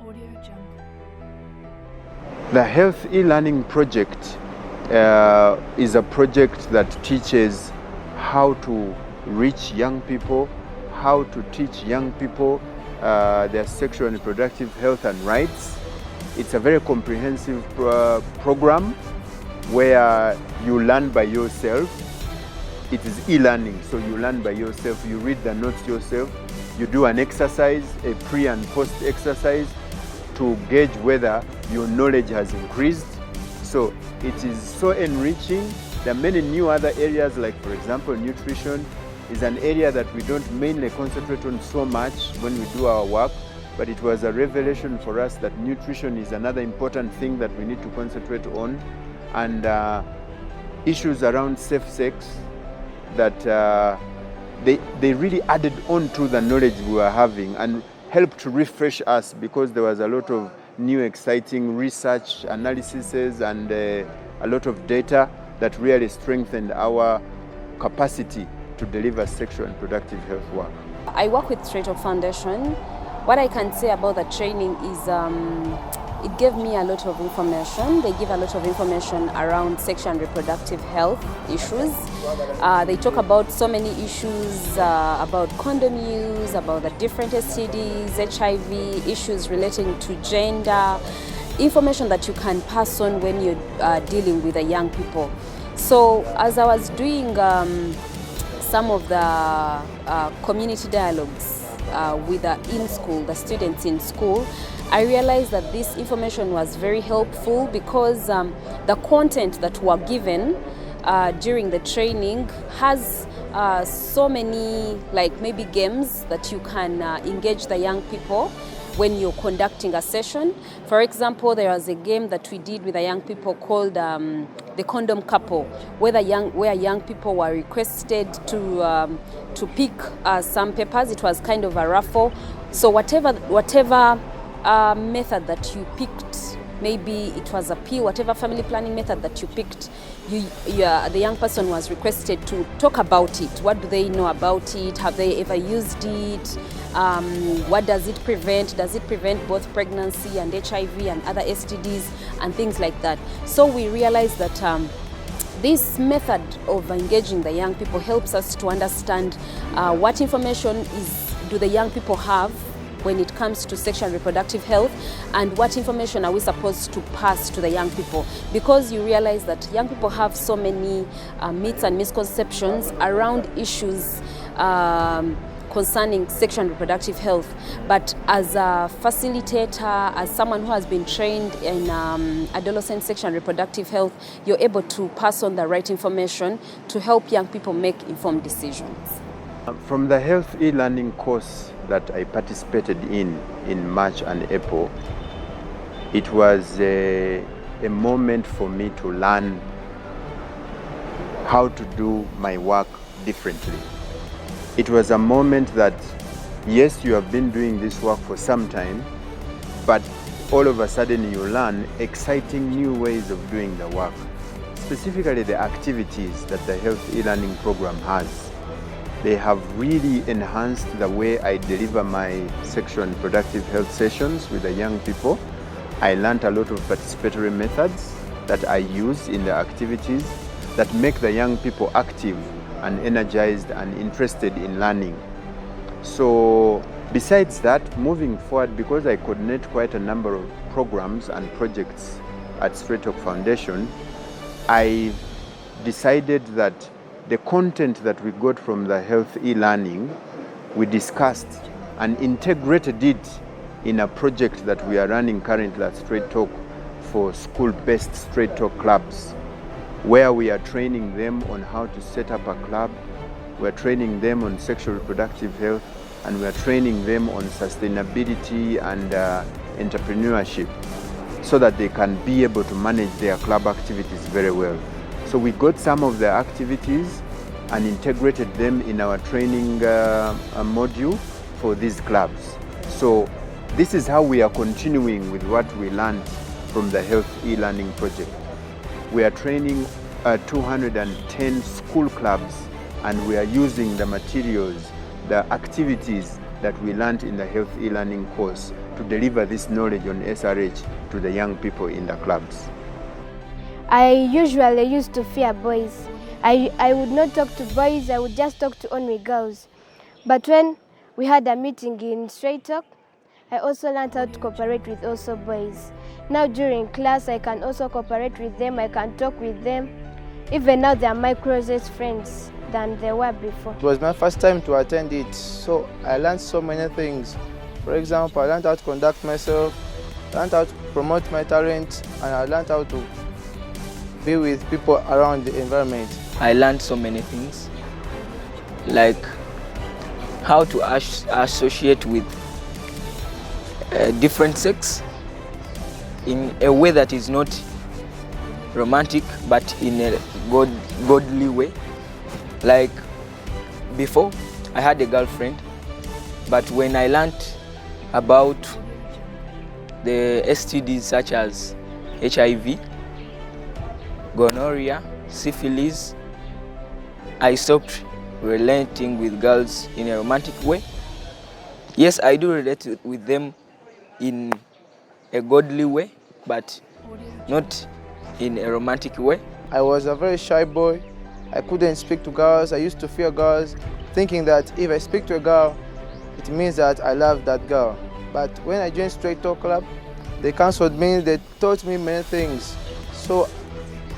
Audio Jungle. The Health e-learning project is a project that teaches how to reach young people, how to teach young people their sexual and reproductive health and rights. It's a very comprehensive program where you learn by yourself. It is e-learning, so you learn by yourself. You read the notes yourself. You do an exercise, a pre and post exercise, to gauge whether your knowledge has increased. So it is so enriching. There are many new other areas, like for example, nutrition is an area that we don't mainly concentrate on so much when we do our work, but it was a revelation for us that nutrition is another important thing that we need to concentrate on, and issues around safe sex that they really added on to the knowledge we were having and helped to refresh us, because there was a lot of new exciting research analyses and a lot of data that really strengthened our capacity to deliver sexual and reproductive health work. I work with Straight Talk Foundation. What I can say about the training is it gave me a lot of information. They give a lot of information around sexual and reproductive health issues. They talk about so many issues, about condom use, about the different STDs, HIV, issues relating to gender, information that you can pass on when you're dealing with the young people. So as I was doing some of the community dialogues with the students in school, I realized that this information was very helpful, because the content that were given during the training has so many, like maybe games that you can engage the young people when you're conducting a session. For example, there was a game that we did with the young people called the Condom Couple, where young people were requested to pick some papers. It was kind of a raffle. So whatever method that you picked, maybe it was a pill, whatever family planning method that you picked, the young person was requested to talk about it. What do they know about it? Have they ever used it? What does it prevent? Does it prevent both pregnancy and HIV and other STDs and things like that? So we realized that this method of engaging the young people helps us to understand what information do the young people have when it comes to sexual and reproductive health, and what information are we supposed to pass to the young people, because you realize that young people have so many myths and misconceptions around issues concerning sexual and reproductive health. But as a facilitator, as someone who has been trained in adolescent sexual and reproductive health, you're able to pass on the right information to help young people make informed decisions. From the Health e-learning course that I participated in March and April, it was a moment for me to learn how to do my work differently. It was a moment that, yes, you have been doing this work for some time, but all of a sudden you learn exciting new ways of doing the work, specifically the activities that the Health e-learning program has. They have really enhanced the way I deliver my sexual and reproductive health sessions with the young people. I learned a lot of participatory methods that I use in the activities that make the young people active and energized and interested in learning. So besides that, moving forward, because I coordinate quite a number of programs and projects at Straight Talk Foundation, I decided that the content that we got from the Health e-learning, we discussed and integrated it in a project that we are running currently at Straight Talk for school-based Straight Talk clubs, where we are training them on how to set up a club, we are training them on sexual reproductive health, and we are training them on sustainability and entrepreneurship, so that they can be able to manage their club activities very well. So we got some of the activities and integrated them in our training module for these clubs. So this is how we are continuing with what we learned from the Health e-learning project. We are training 210 school clubs, and we are using the materials, the activities that we learned in the health e-learning course to deliver this knowledge on SRH to the young people in the clubs? I usually used to fear boys. I would not talk to boys, I would just talk to only girls. But when we had a meeting in Straight Talk, I also learned how to cooperate with also boys. Now during class, I can also cooperate with them, I can talk with them. Even now they are my closest friends than they were before. It was my first time to attend it, so I learned so many things. For example, I learned how to conduct myself, learned how to promote my talent, and I learned how to be with people around the environment. I learned so many things, like how to associate with different sex in a way that is not romantic, but in a godly way. Like before, I had a girlfriend, but when I learned about the STDs such as HIV, gonorrhea, syphilis, I stopped relating with girls in a romantic way. Yes, I do relate with them in a godly way, but not in a romantic way. I was a very shy boy. I couldn't speak to girls. I used to fear girls, thinking that if I speak to a girl, it means that I love that girl. But when I joined Straight Talk Club, they counseled me, they taught me many things. So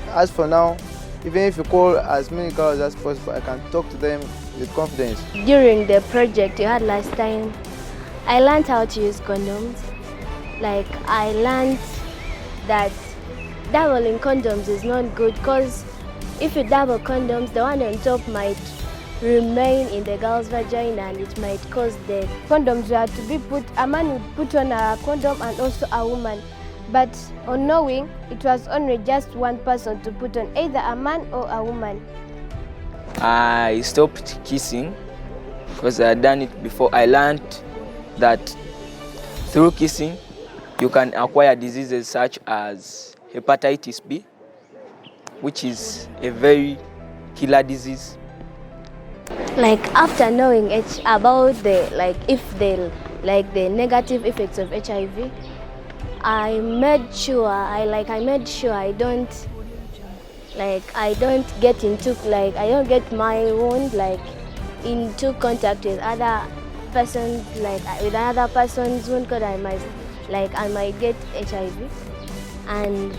as for now, even if you call as many girls as possible, I can talk to them with confidence. During the project you had last time, I learned how to use condoms. Like I learned that doubling condoms is not good, because if you double condoms, the one on top might remain in the girl's vagina and it might cause death. Condoms were to be put, a man would put on a condom and also a woman. But on knowing, it was only just one person to put on, either a man or a woman. I stopped kissing because I had done it before. I learned that through kissing, you can acquire diseases such as hepatitis B, which is a very killer disease. Like after knowing about the the negative effects of HIV, I made sure I don't get into I don't get my wound into contact with other persons, with another person's wound, because I might get HIV, and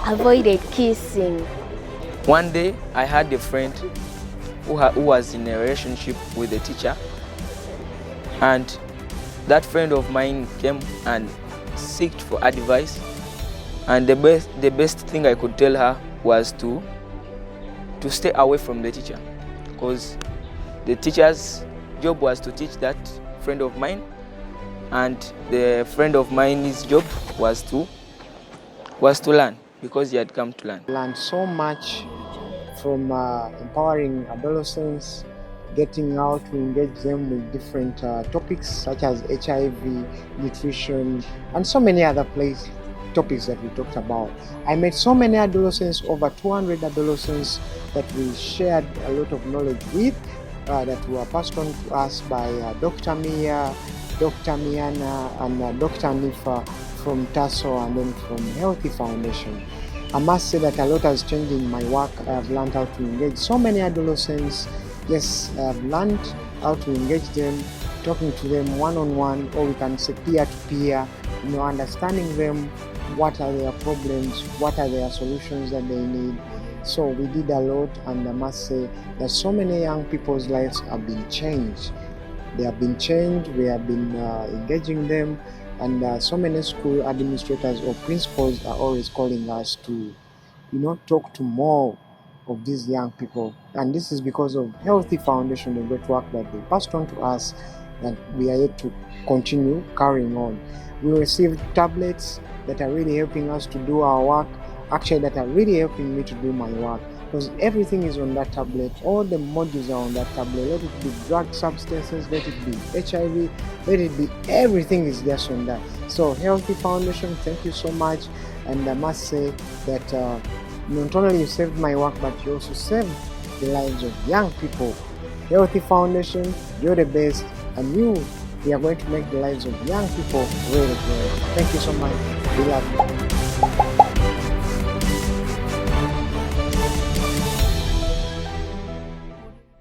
avoided kissing. One day I had a friend who was in a relationship with a teacher, and that friend of mine came and sought for advice, and the best thing I could tell her was to stay away from the teacher, because the teacher's job was to teach that friend of mine, and the friend of mine's job was to learn, because he had come to learn. I learned so much from empowering adolescents, getting out to engage them with different topics such as HIV, nutrition, and so many other topics that we talked about. I met so many adolescents, over 200 adolescents that we shared a lot of knowledge with, that were passed on to us by Dr. Mia, Dr. Miana, and Dr. Nifa from TASO and then from Healthy Foundation. I must say that a lot has changed in my work. I have learned how to engage so many adolescents. Yes, I have learned how to engage them, talking to them one-on-one, or we can say peer-to-peer, understanding them, what are their problems, what are their solutions that they need. So we did a lot, and I must say that so many young people's lives have been changed. They have been changed, we have been engaging them, and so many school administrators or principals are always calling us to, talk to more of these young people. And this is because of Healthy Foundation, the great work that they passed on to us, and we are yet to continue carrying on. We received tablets that are really helping us to do our work, actually that are really helping me to do my work, because everything is on that tablet. All the modules are on that tablet. Let it be drug substances, let it be HIV, let it be everything is just on that. So Healthy Foundation, thank you so much. And I must say that not only you saved my work, but you also saved the lives of young people. Healthy Foundation, you're the best, and we are going to make the lives of young people really good. Thank you so much. We love you.